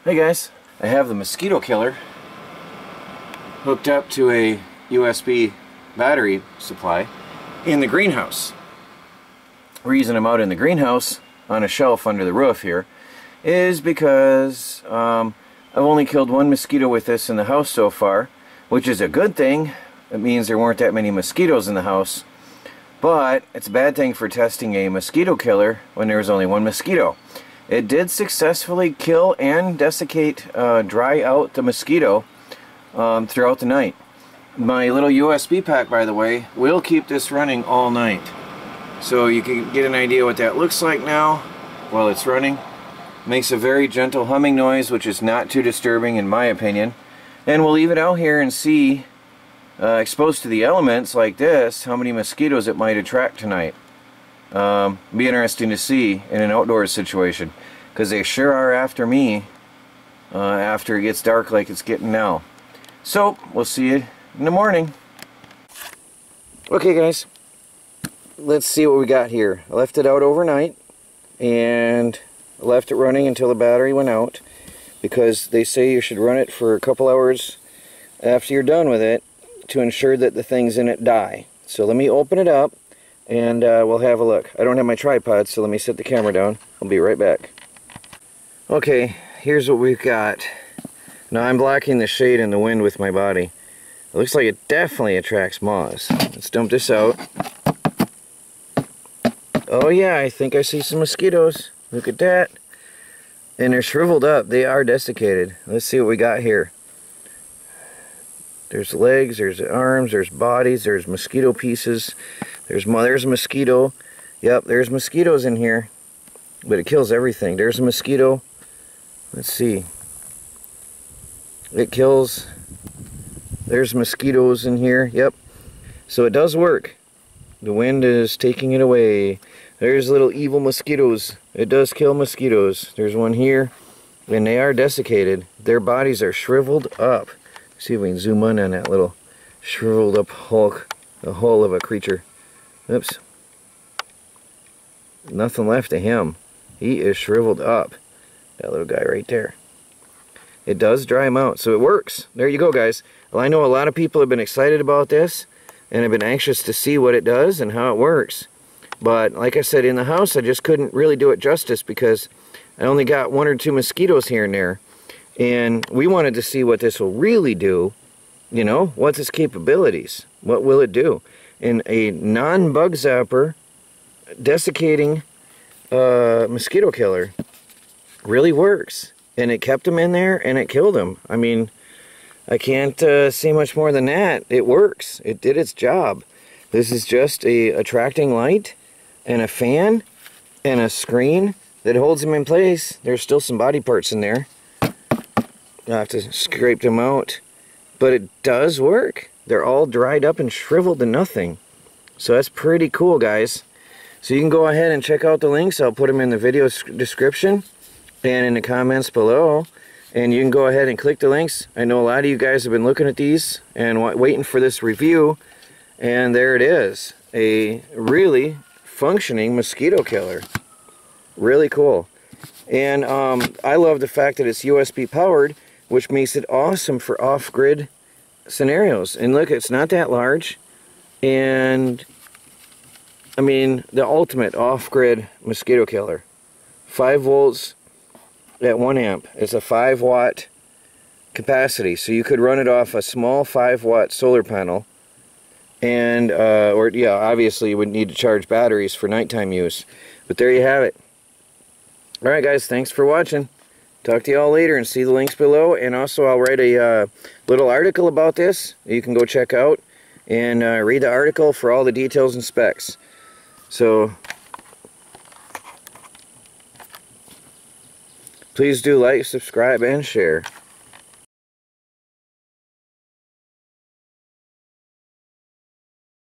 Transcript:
Hey guys, I have the mosquito killer hooked up to a USB battery supply in the greenhouse. The reason I'm out in the greenhouse on a shelf under the roof here is because I've only killed one mosquito with this in the house so far, which is a good thing. It means there weren't that many mosquitoes in the house, but it's a bad thing for testing a mosquito killer when there was only one mosquito. It did successfully kill and desiccate, dry out the mosquito throughout the night. My little USB pack, by the way, will keep this running all night. So you can get an idea what that looks like now while it's running. Makes a very gentle humming noise, which is not too disturbing in my opinion. And we'll leave it out here and see, exposed to the elements like this, how many mosquitoes it might attract tonight. Be interesting to see in an outdoors situation, because they sure are after me after it gets dark like it's getting now. So we'll see you in the morning. Okay guys, let's see what we got here. I left it out overnight and left it running until the battery went out, because they say you should run it for a couple hours after you're done with it to ensure that the things in it die. So let me open it up and we'll have a look. I don't have my tripod, so let me set the camera down. I'll be right back. Okay, here's what we've got. Now I'm blocking the shade and the wind with my body. It looks like it definitely attracts moths. Let's dump this out. Oh yeah, I think I see some mosquitoes. Look at that. And they're shriveled up. They are desiccated. Let's see what we got here. There's legs, there's arms, there's bodies, there's mosquito pieces. There's a mosquito. Yep, there's mosquitoes in here. But it kills everything. There's a mosquito. Let's see. It kills. There's mosquitoes in here. Yep. So it does work. The wind is taking it away. There's little evil mosquitoes. It does kill mosquitoes. There's one here. And they are desiccated. Their bodies are shriveled up. See if we can zoom in on that little shriveled up hulk. The hull of a creature. Oops. Nothing left of him. He is shriveled up. That little guy right there. It does dry him out, so it works. There you go, guys. Well, I know a lot of people have been excited about this and have been anxious to see what it does and how it works. But like I said, in the house I just couldn't really do it justice because I only got one or two mosquitoes here and there. And we wanted to see what this will really do. You know, what's its capabilities? What will it do? And a non-bug zapper desiccating mosquito killer really works. And it kept them in there and it killed them. I mean, I can't say much more than that. It works. It did its job. This is just a attracting light and a fan and a screen that holds them in place. There's still some body parts in there. I'll have to scrape them out. But it does work. They're all dried up and shriveled to nothing. So that's pretty cool, guys. So you can go ahead and check out the links. I'll put them in the video description and in the comments below. And you can go ahead and click the links. I know a lot of you guys have been looking at these and waiting for this review. And there it is. A really functioning mosquito killer. Really cool. And I love the fact that it's USB powered, which makes it awesome for off-grid scenarios. And look, it's not that large. And I mean, the ultimate off-grid mosquito killer. 5 volts at 1 amp. It's a 5 watt capacity. So you could run it off a small 5 watt solar panel. And, or yeah, obviously you would need to charge batteries for nighttime use. But there you have it. Alright guys, thanks for watching. Talk to you all later and see the links below. And also I'll write a little article about this you can go check out. And read the article for all the details and specs. So, please do like, subscribe, and share.